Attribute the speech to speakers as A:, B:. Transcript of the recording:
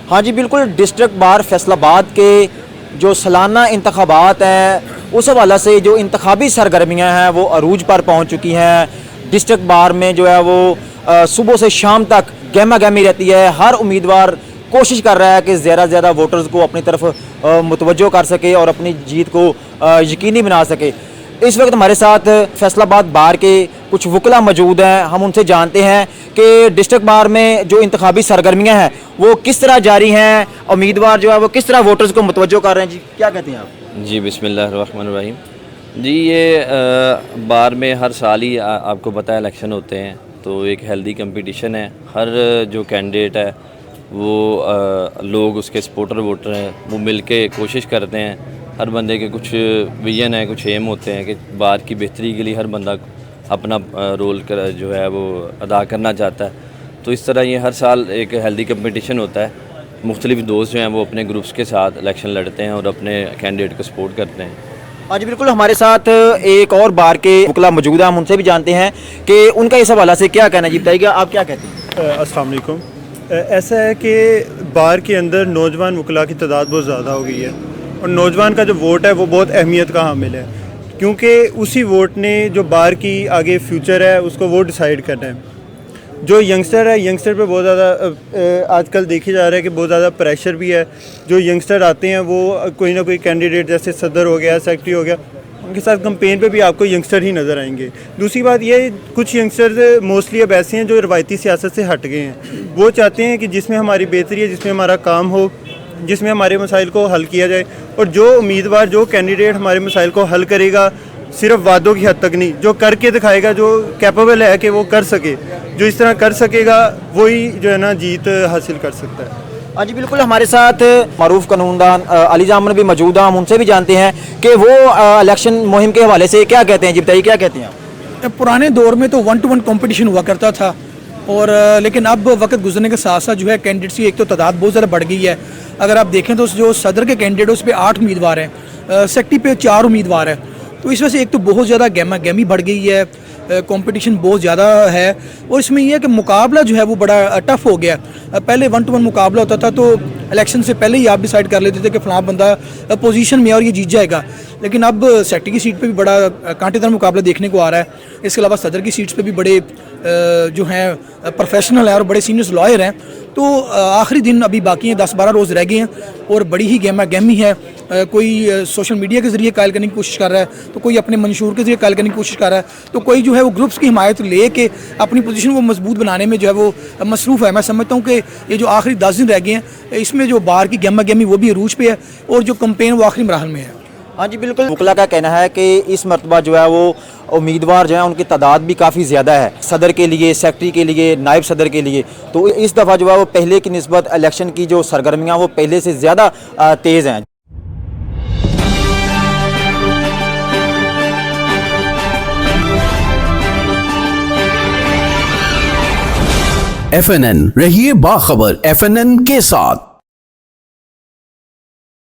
A: हाँ जी बिल्कुल, district bar Faisalabad के जो सालाना इंतखाबात हैं उस हवाले से जो इंतखाबी सरगर्मियाँ हैं वो अरूज पर पहुँच चुकी हैं। डिस्ट्रिक्ट बार में जो है वो सुबह से शाम तक गहमा गहमी रहती है। हर उम्मीदवार कोशिश कर रहा है कि ज़्यादा से ज़्यादा वोटर्स को अपनी तरफ मुतवज्जो कर सके और अपनी जीत को यकीनी बना सके। इस वक्त हमारे साथ फैसलाबाद बार के कुछ वकला मौजूद हैं। हम उनसे जानते हैं कि डिस्ट्रिक्ट बार में जो इंतखाबी सरगर्मियाँ हैं वो किस तरह जारी हैं, उम्मीदवार जो है वो किस तरह वोटर्स को मुतवज्जो कर रहे हैं। जी क्या कहते हैं आप?
B: जी बिस्मिल्लाहिर्रहमानिर्रहीम। जी ये बार में हर साल ही आपको पता है इलेक्शन होते हैं, तो एक हेल्दी कंपटीशन है। हर जो कैंडिडेट है वो लोग उसके सपोर्टर वोटर हैं वो मिल के कोशिश करते हैं। हर बंदे के कुछ विजन है, कुछ एम होते हैं कि बार की बेहतरी के लिए हर बंदा अपना रोल जो है वो अदा करना चाहता है। तो इस तरह ये हर साल एक हेल्दी कंपटीशन होता है। मुख्तलिफ दोस्त जो हैं वो अपने ग्रुप्स के साथ इलेक्शन लड़ते हैं और अपने कैंडिडेट को सपोर्ट करते हैं।
A: हाँ जी बिल्कुल, हमारे साथ एक और बार के वकला मौजूद हैं। हम उनसे भी जानते हैं कि उनका इस हवाला से क्या कहना है। जी बताइएगा, आप क्या कहते हैं?
C: अस्सलाम वालेकुम। ऐसा है कि बार के अंदर नौजवान वकला की तादाद बहुत ज़्यादा हो गई है और नौजवान का जो वोट है वो बहुत अहमियत का हामिल है, क्योंकि उसी वोट ने जो बार की आगे फ्यूचर है उसको वो डिसाइड करना है। जो यंगस्टर है, यंगस्टर पे बहुत ज़्यादा आजकल देखा जा रहा है कि बहुत ज़्यादा प्रेशर भी है। जो यंगस्टर आते हैं वो कोई ना कोई कैंडिडेट जैसे सदर हो गया, सेक्रेटरी हो गया, उनके साथ कंपेन पे भी आपको यंगस्टर ही नज़र आएंगे। दूसरी बात ये, कुछ यंगस्टर्स मोस्टली अब ऐसे हैं जो रवायती सियासत से हट गए हैं। वो चाहते हैं कि जिसमें हमारी बेहतरी है, जिसमें हमारा काम हो, जिसमें हमारे मसाइल को हल किया जाए, और जो उम्मीदवार, जो कैंडिडेट हमारे मसाइल को हल करेगा सिर्फ वादों की हद तक नहीं, जो करके दिखाएगा, जो कैपेबल है कि वो कर सके, जो इस तरह कर सकेगा वही जो है ना जीत हासिल कर सकता है।
A: हाँ जी बिल्कुल, हमारे साथ मारूफ कानूनदान अली जामन भी मौजूद हैं। हम उनसे भी जानते हैं कि वो इलेक्शन मुहिम के हवाले से क्या कहते हैं। जी बताइए, क्या कहते हैं आप?
D: पुराने दौर में तो 1-to-1 कंपटीशन हुआ करता था और लेकिन अब वक्त गुजरने के साथ साथ जो है कैंडिडेट्स की एक तो तादाद बहुत ज़्यादा बढ़ गई है। अगर आप देखें तो जो सदर के कैंडिडेट उस पर 8 उम्मीदवार हैं, सेक्रेटरी पे 4 उम्मीदवार हैं। तो इस वजह से एक तो बहुत ज़्यादा गहमा गहमी बढ़ गई है, कंपटीशन बहुत ज़्यादा है और इसमें यह है कि मुकाबला जो है वो बड़ा टफ हो गया। पहले 1-to-1 मुकाबला होता था तो इलेक्शन से पहले ही आप डिसाइड कर लेते थे कि फ़लाँ बंदा पोजीशन में और ये जीत जाएगा, लेकिन अब सेक्रेटरी की सीट पे भी बड़ा कांटेदार मुकाबला देखने को आ रहा है। इसके अलावा सदर की सीट्स पे भी बड़े जो हैं प्रोफेशनल हैं और बड़े सीनियर्स लॉयर हैं। तो आखिरी दिन अभी बाकी हैं, 10-12 रोज़ रह गए हैं और बड़ी ही गहमा गहमी है। कोई सोशल मीडिया के ज़रिए कायल करने की कोशिश कर रहा है, तो कोई अपने मंशूर के ज़रिए कायल करने की कोशिश कर रहा है, तो कोई जो है वो ग्रुप्स की हिमायत ले के अपनी पोजीशन को मजबूत बनाने में जो है वो मसरूफ़ है। मैं समझता हूँ कि ये जो आखिरी 10 दिन रह गए हैं इसमें जो बार की गहमा गहमी वो भी अरूज पे है और जो कंपेन वो आखिरी मरहल में है।
A: हाँ जी बिल्कुल, वकला का कहना है कि इस मरतबा जो है वो उम्मीदवार जो है उनकी तादाद भी काफ़ी ज़्यादा है, सदर के लिए, सेक्रेटरी के लिए, नायब सदर के लिए। तो इस दफ़ा जो है वो पहले की निस्बत इलेक्शन की जो सरगर्मियाँ वो पहले से ज़्यादा तेज़ हैं।
E: FNN रहिए बाखबर FNN के साथ।